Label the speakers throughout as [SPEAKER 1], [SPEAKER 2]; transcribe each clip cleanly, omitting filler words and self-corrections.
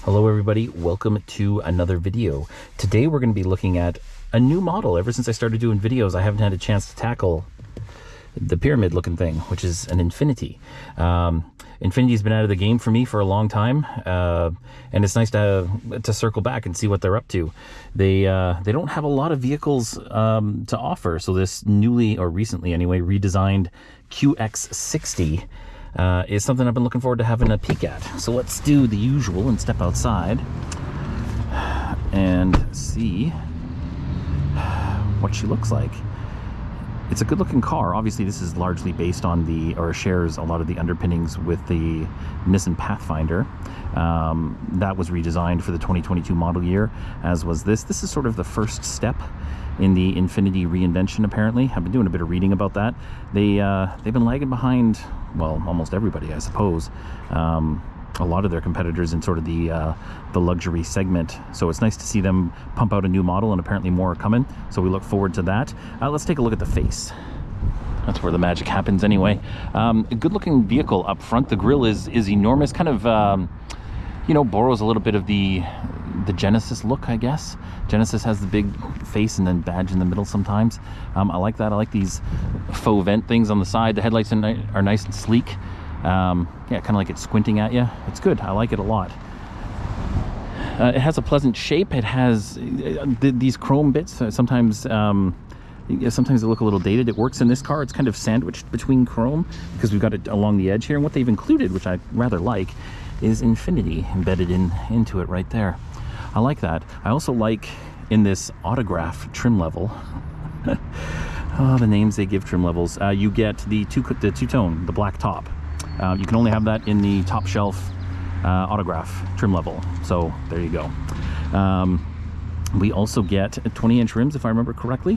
[SPEAKER 1] Hello everybody, welcome to another video. Today we're going to be looking at a new model. Ever since I started doing videos, I haven't had a chance to tackle the pyramid looking thing, which is an Infiniti. Infiniti's been out of the game for me for a long time, and it's nice to circle back and see what they're up to. They don't have a lot of vehicles to offer, so this newly, or recently anyway, redesigned QX60 is something I've been looking forward to having a peek at. So let's do the usual and step outside and see what she looks like. It's a good looking car. Obviously this is largely based on or shares a lot of the underpinnings with the Nissan Pathfinder. That was redesigned for the 2022 model year, as was this. This is sort of the first step in the Infiniti reinvention, apparently. I've been doing a bit of reading about that. They've been lagging behind, well, almost everybody, I suppose. A lot of their competitors in sort of the luxury segment. So it's nice to see them pump out a new model, and apparently more are coming. So we look forward to that. Let's take a look at the face. That's where the magic happens anyway. A good looking vehicle up front. The grille is enormous, kind of, you know, borrows a little bit of the Genesis look, I guess. Genesis has the big face and then badge in the middle sometimes. I like that. I like these faux vent things on the side. The headlights are nice and sleek. Yeah, kind of like it's squinting at you. It's good. I like it a lot. It has a pleasant shape. It has these chrome bits. Sometimes they look a little dated. It works in this car. It's kind of sandwiched between chrome because we've got it along the edge here. And what they've included, which I rather like, is Infiniti embedded into it right there. I like that. I also like in this Autograph trim level. Oh, the names they give trim levels. You get the two-tone, the black top. You can only have that in the top shelf Autograph trim level. So there you go. We also get 20-inch rims, if I remember correctly,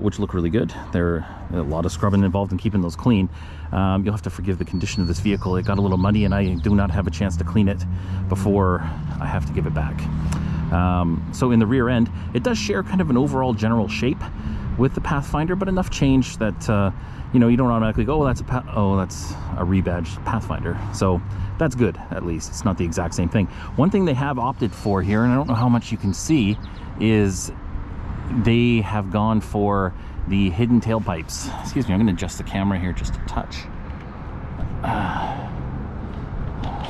[SPEAKER 1] which look really good. There a lot of scrubbing involved in keeping those clean. You'll have to forgive the condition of this vehicle. It got a little muddy, and I do not have a chance to clean it before I have to give it back. So in the rear end, it does share kind of an overall general shape with the Pathfinder, but enough change that you know, you don't automatically go, oh, that's a rebadged Pathfinder. So that's good. At least it's not the exact same thing. One thing they have opted for here, and I don't know how much you can see, is they have gone for the hidden tailpipes. Excuse me, I'm going to adjust the camera here just a touch.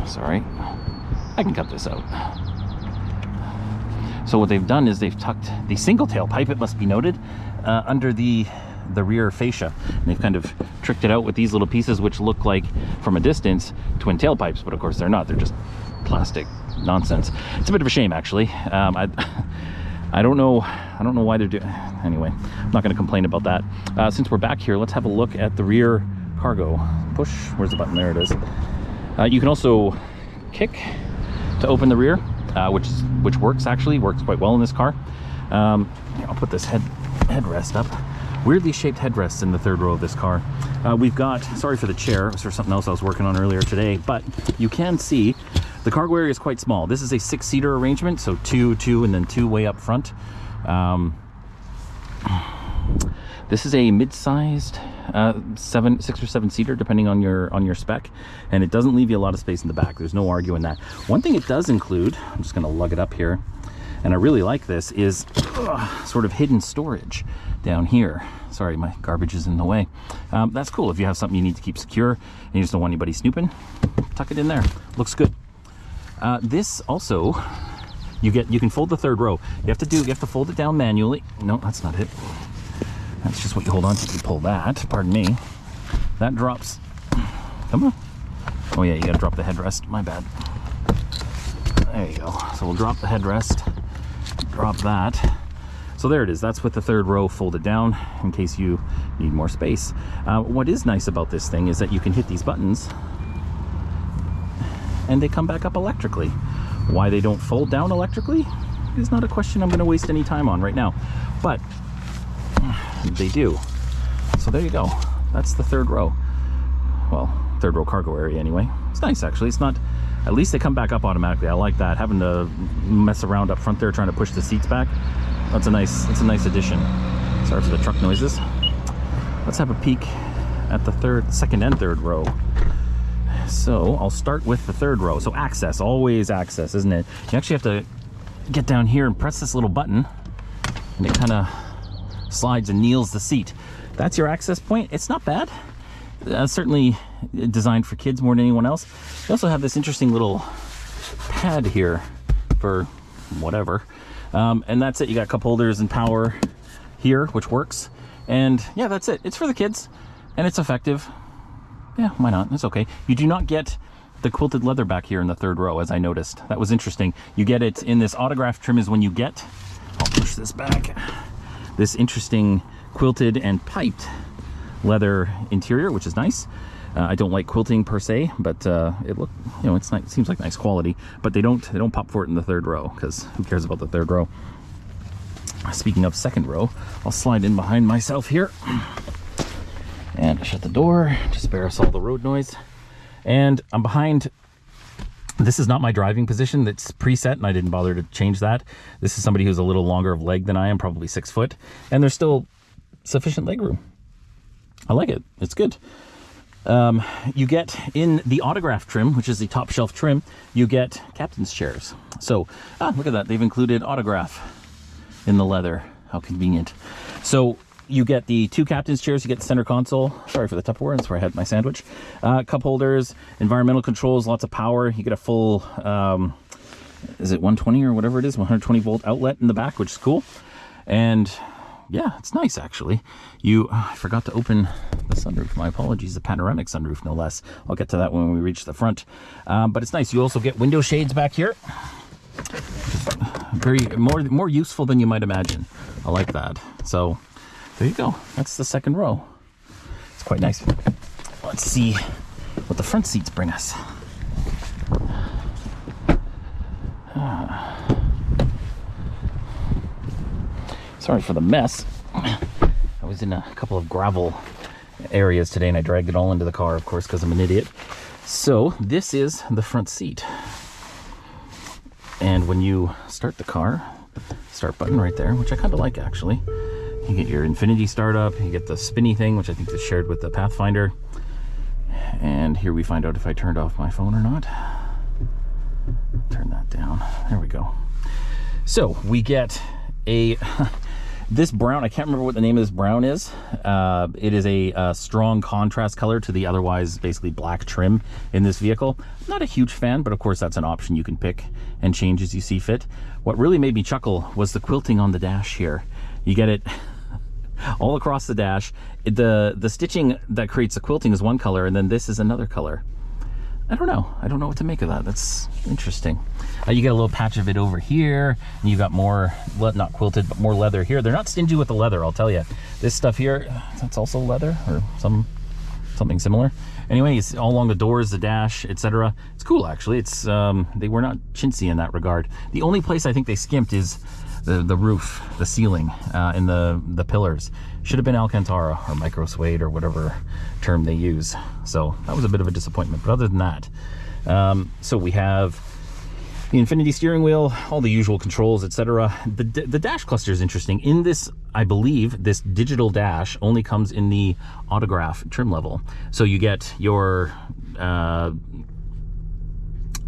[SPEAKER 1] Sorry, I can cut this out. So what they've done is they've tucked the single tailpipe, it must be noted, under the rear fascia. And they've kind of tricked it out with these little pieces, which look like, from a distance, twin tailpipes, but of course they're not. They're just plastic nonsense. It's a bit of a shame, actually. I don't know why they're doing. Anyway, I'm not going to complain about that. Since we're back here, let's have a look at the rear cargo. Push. Where's the button? There it is. You can also kick to open the rear, which works quite well in this car. I'll put this headrest up. Weirdly shaped headrests in the third row of this car. We've got, sorry for the chair, it was for something else I was working on earlier today, but you can see the cargo area is quite small. This is a 6-seater arrangement, so two, and then two way up front. This is a mid-sized 6 or 7 seater, depending on your spec, and it doesn't leave you a lot of space in the back. There's no arguing that. One thing it does include, I'm just going to lug it up here, and I really like this, is sort of hidden storage down here. Sorry, my garbage is in the way. That's cool if you have something you need to keep secure and you just don't want anybody snooping. Tuck it in there. Looks good. This also, you can fold the third row. You have to fold it down manually. No, that's not it. That's just what you hold on to. You pull that. Pardon me. That drops. Come on. Oh yeah, you got to drop the headrest. My bad. There you go. So we'll drop the headrest. Drop that. So there it is. That's with the third row folded down in case you need more space. What is nice about this thing is that you can hit these buttons and they come back up electrically. Why they don't fold down electrically is not a question I'm going to waste any time on right now, but they do. So there you go. That's the third row. Well, third row cargo area anyway. It's nice, actually. It's not, at least they come back up automatically. I like that. Having to mess around up front there trying to push the seats back, it's a nice addition. Sorry for the truck noises. Let's have a peek at the second and third row. So I'll start with the third row. So access, always access, isn't it? You actually have to get down here and press this little button, and it kind of slides and kneels the seat. That's your access point. It's not bad. Certainly designed for kids more than anyone else. You also have this interesting little pad here for whatever. And that's it. You got cup holders and power here, which works. And yeah, that's it. It's for the kids, and it's effective. Yeah, why not? It's okay. You do not get the quilted leather back here in the third row, as I noticed. That was interesting. You get it in this autograph trim is when you get, I'll push this back, this interesting quilted and piped leather interior, which is nice. I don't like quilting per se, but it look, you know, it's nice. It seems like nice quality. But they don't pop for it in the third row, because who cares about the third row? Speaking of second row, I'll slide in behind myself here and shut the door to spare us all the road noise. And I'm behind. This is not my driving position. That's preset, and I didn't bother to change that. This is somebody who's a little longer of leg than I am, probably 6 foot, and there's still sufficient leg room. I like it. It's good. You get in the autograph trim, which is the top shelf trim, you get captain's chairs. So look at that. They've included autograph in the leather. How convenient. So you get the 2 captain's chairs, you get the center console. Sorry for the Tupperware, that's where I had my sandwich. Cup holders, environmental controls, lots of power. You get a full, is it 120 or whatever it is, 120 volt outlet in the back, which is cool. And yeah, it's nice actually. I forgot to open the sunroof. My apologies, the panoramic sunroof no less. I'll get to that when we reach the front. But it's nice. You also get window shades back here. Very more useful than you might imagine. I like that. So there you go. That's the second row. It's quite nice. Let's see what the front seats bring us. Sorry for the mess. I was in a couple of gravel areas today, and I dragged it all into the car, of course, because I'm an idiot. So this is the front seat. And when you start the car, start button right there, which I kind of like actually. You get your Infiniti startup, you get the spinny thing, which I think is shared with the Pathfinder. And here we find out if I turned off my phone or not. Turn that down. There we go. So we get a this brown, I can't remember what the name of this brown is. It is a strong contrast color to the otherwise basically black trim in this vehicle. Not a huge fan, but of course that's an option you can pick and change as you see fit. What really made me chuckle was the quilting on the dash here. You get it all across the dash. The stitching that creates the quilting is one color, and then this is another color. I don't know what to make of that. That's interesting. You get a little patch of it over here, and you got more, not quilted, but more leather here. They're not stingy with the leather, I'll tell you. This stuff here, that's also leather or something similar. Anyway, it's all along the doors, the dash, etc. It's cool actually. It's they were not chintzy in that regard. The only place I think they skimped is the roof, the ceiling, and the pillars. Should have been Alcantara or micro suede or whatever term they use. So that was a bit of a disappointment. But other than that, so we have the Infiniti steering wheel, all the usual controls, etc. The dash cluster is interesting. In this, I believe, this digital dash only comes in the autograph trim level. So you get your,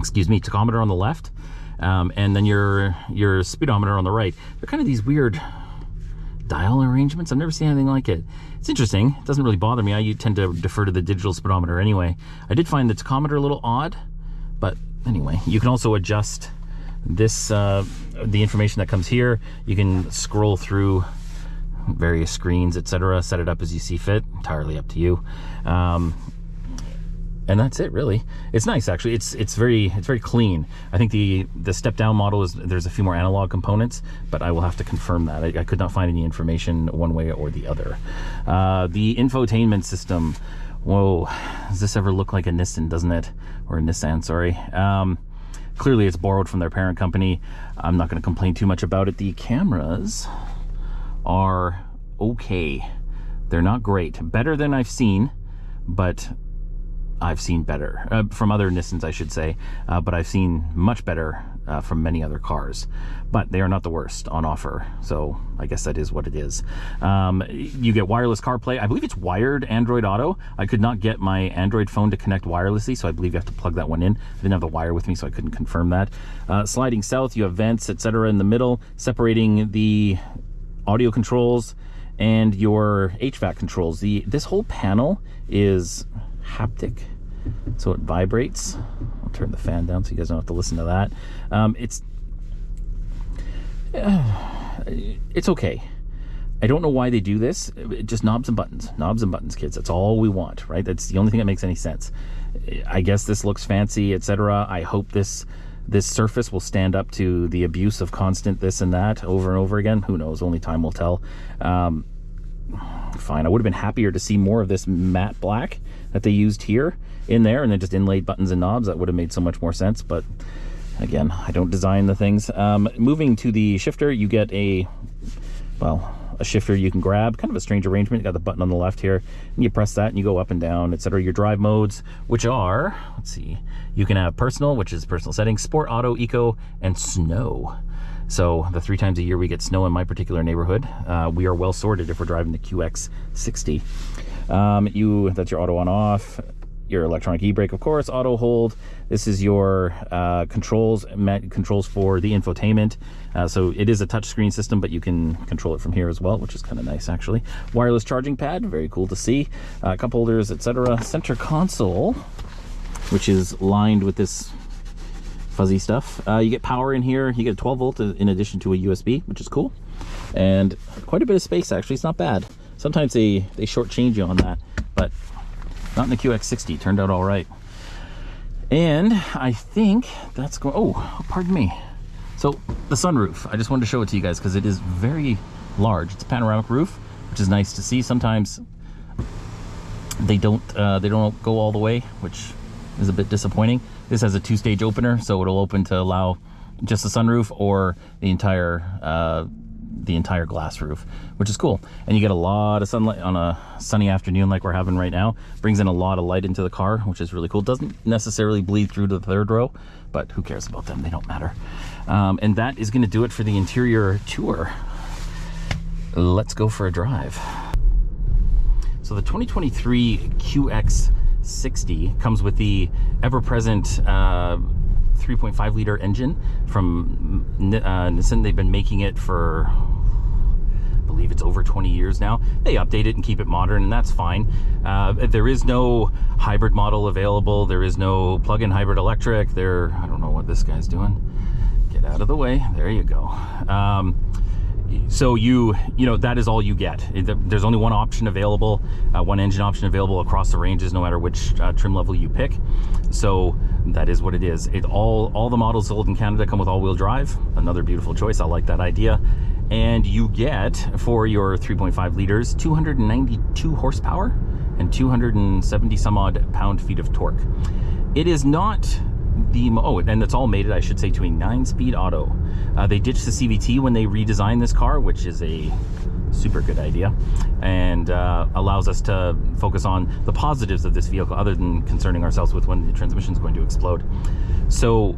[SPEAKER 1] tachometer on the left, and then your speedometer on the right. They're kind of these weird dial arrangements. I've never seen anything like it. It's interesting. It doesn't really bother me. I tend to defer to the digital speedometer anyway. I did find the tachometer a little odd, but anyway, you can also adjust this, the information that comes here. You can scroll through various screens, etc. Set it up as you see fit. Entirely up to you. And that's it, really. It's nice, actually. It's very clean. I think the step down model there's a few more analog components, but I will have to confirm that. I could not find any information one way or the other. The infotainment system. Whoa, does this ever look like a Nissan, doesn't it? Or a Nissan, sorry. Clearly it's borrowed from their parent company. I'm not going to complain too much about it. The cameras are okay. They're not great. Better than I've seen, but I've seen better from other Nissans, I should say, but I've seen much better from many other cars, but they are not the worst on offer. So I guess that is what it is. You get wireless CarPlay. I believe it's wired Android Auto. I could not get my Android phone to connect wirelessly, so I believe you have to plug that one in. I didn't have the wire with me, so I couldn't confirm that. Sliding south, you have vents, etc. in the middle, separating the audio controls and your HVAC controls. This whole panel is haptic, so it vibrates. I'll turn the fan down so you guys don't have to listen to that. It's okay. I don't know why they do this. Just knobs and buttons, kids. That's all we want, right? That's the only thing that makes any sense. I guess this looks fancy, etc. I hope this surface will stand up to the abuse of constant this and that over and over again. Who knows? Only time will tell. Fine. I would have been happier to see more of this matte black that they used here in there, and then just inlaid buttons and knobs. That would have made so much more sense, but again, I don't design the things. Moving to the shifter, you get a shifter you can grab. Kind of a strange arrangement. You got the button on the left here, and you press that and you go up and down, etc. Your drive modes, which are, let's see, you can have personal, which is personal settings, sport, auto, eco, and snow. So the 3 times a year we get snow in my particular neighborhood. We are well sorted if we're driving the QX60. That's your auto on off, your electronic e-brake, of course, auto hold. This is your controls for the infotainment. So it is a touchscreen system, but you can control it from here as well, which is kind of nice, actually. Wireless charging pad, very cool to see. Cup holders, etc. Center console, which is lined with this fuzzy stuff. You get power in here. You get a 12 volt in addition to a USB, which is cool. And quite a bit of space, actually. It's not bad. Sometimes they shortchange you on that, but not in the QX60. Turned out all right. And I think that's going... Oh, pardon me. So the sunroof, I just wanted to show it to you guys because it is very large. It's a panoramic roof, which is nice to see. Sometimes they don't go all the way, which is a bit disappointing. This has a 2-stage opener, so it'll open to allow just the sunroof or the entire glass roof, which is cool. And you get a lot of sunlight on a sunny afternoon like we're having right now. Brings in a lot of light into the car, which is really cool. Doesn't necessarily bleed through to the third row, but who cares about them? They don't matter. And that is going to do it for the interior tour. Let's go for a drive. So the 2023 QX60 comes with the ever-present 3.5 liter engine from Nissan. They've been making it for, I believe it's over 20 years now. They update it and keep it modern, and that's fine. There is no hybrid model available. There is no plug-in hybrid electric. I don't know what this guy's doing. Get out of the way. There you go. So you know, that is all you get. There's only one option available, one engine option available across the ranges, no matter which trim level you pick. So that is what it is. All the models sold in Canada come with all-wheel drive. Another beautiful choice. I like that idea. And you get, for your 3.5 liters, 292 horsepower and 270 some odd pound-feet of torque. It is not and it's all mated, I should say, to a 9-speed auto. They ditched the CVT when they redesigned this car, which is a super good idea, and allows us to focus on the positives of this vehicle other than concerning ourselves with when the transmission is going to explode. So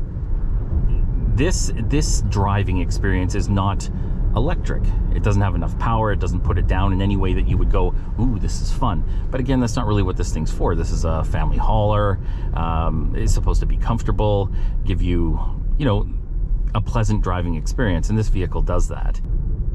[SPEAKER 1] this driving experience is not electric. It doesn't have enough power. It doesn't put it down in any way that you would go, ooh, this is fun. But again, that's not really what this thing's for. This is a family hauler. It's supposed to be comfortable, give you, a pleasant driving experience, and this vehicle does that.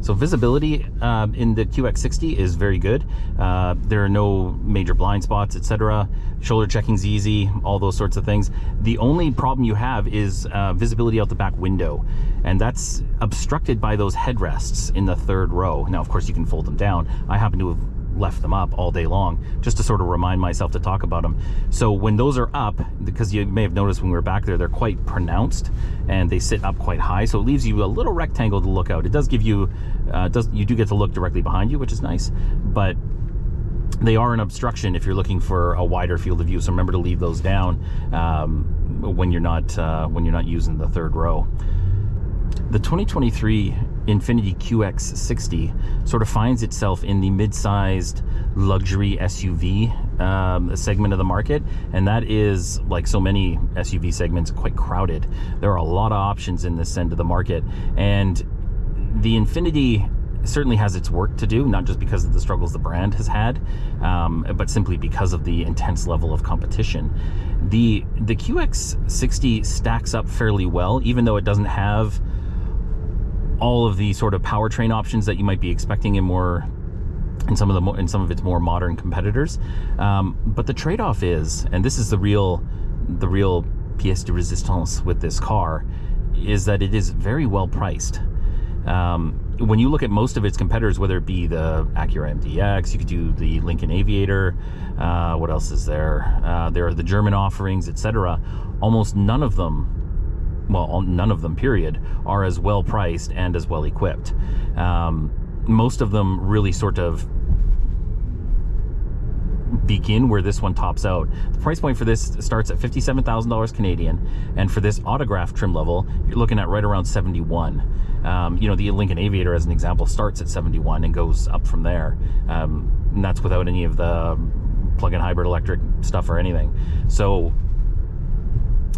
[SPEAKER 1] So visibility in the QX60 is very good. There are no major blind spots, etc. Shoulder checking's easy, all those sorts of things. The only problem you have is visibility out the back window, and that's obstructed by those headrests in the third row. Now, of course, you can fold them down. I happen to have left them up all day long just to sort of remind myself to talk about them. So when those are up, because you may have noticed when we were back there, they're quite pronounced and they sit up quite high, so it leaves you a little rectangle to look out. It does give you you do get to look directly behind you, which is nice, but they are an obstruction if you're looking for a wider field of view. So remember to leave those down when you're not using the third row. The 2023 Infiniti QX60 sort of finds itself in the mid-sized luxury SUV segment of the market, and that is, like so many SUV segments, quite crowded. There are a lot of options in this end of the market, and the Infiniti certainly has its work to do, not just because of the struggles the brand has had, but simply because of the intense level of competition. The QX60 stacks up fairly well, even though it doesn't have all of the sort of powertrain options that you might be expecting in some of its more modern competitors. But the trade-off is, and this is the real pièce de résistance with this car, is that it is very well priced. When you look at most of its competitors, whether it be the Acura MDX, you could do the Lincoln Aviator, what else is there? There are the German offerings, etc. Almost none of them, well, none of them, period, are as well priced and as well equipped. Most of them really sort of begin where this one tops out. The price point for this starts at $57,000 Canadian, and for this Autograph trim level, you're looking at right around 71. You know, the Lincoln Aviator, as an example, starts at 71 and goes up from there. And that's without any of the plug-in hybrid electric stuff or anything. So,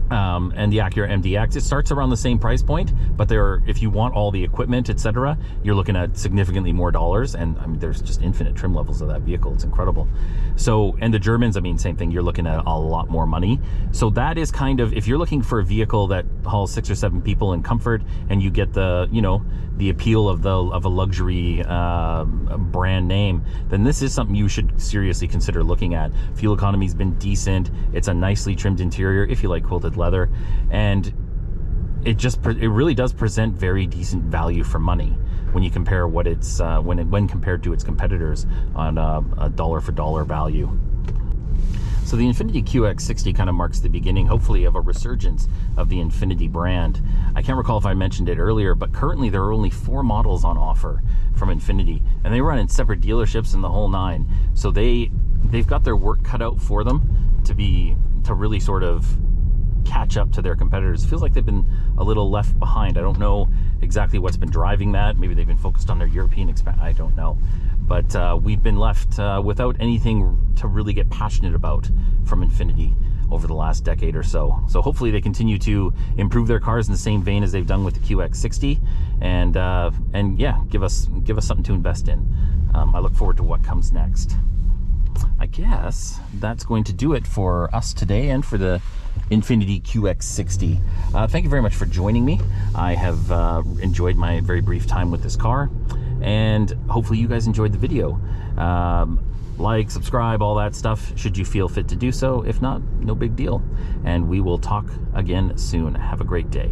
[SPEAKER 1] and the Acura MDX, it starts around the same price point, but if you want all the equipment, etc., you're looking at significantly more dollars. And I mean, there's just infinite trim levels of that vehicle. It's incredible. So, and the Germans, I mean, same thing. You're looking at a lot more money. So that is kind of, if you're looking for a vehicle that hauls 6 or 7 people in comfort, and you get the, you know, the appeal of a luxury brand name, then this is something you should seriously consider looking at. Fuel economy's been decent. It's a nicely trimmed interior if you like quilted leather, and it really does present very decent value for money when you compare what it's when compared to its competitors on a dollar for dollar value. So the Infiniti QX60 kind of marks the beginning, hopefully, of a resurgence of the Infiniti brand. I can't recall if I mentioned it earlier, but currently there are only 4 models on offer from Infiniti, and they run in separate dealerships in the whole 9. So they've got their work cut out for them to really sort of catch up to their competitors. It feels like they've been a little left behind. I don't know exactly what's been driving that. Maybe they've been focused on their European expansion. I don't know. But we've been left without anything to really get passionate about from Infiniti over the last decade or so. So hopefully they continue to improve their cars in the same vein as they've done with the QX60, and yeah, give us something to invest in. I look forward to what comes next. I guess that's going to do it for us today and for the Infiniti QX60. Thank you very much for joining me. I have enjoyed my very brief time with this car, and hopefully you guys enjoyed the video. Like, subscribe, all that stuff, should you feel fit to do so. If not, no big deal. And we will talk again soon. Have a great day.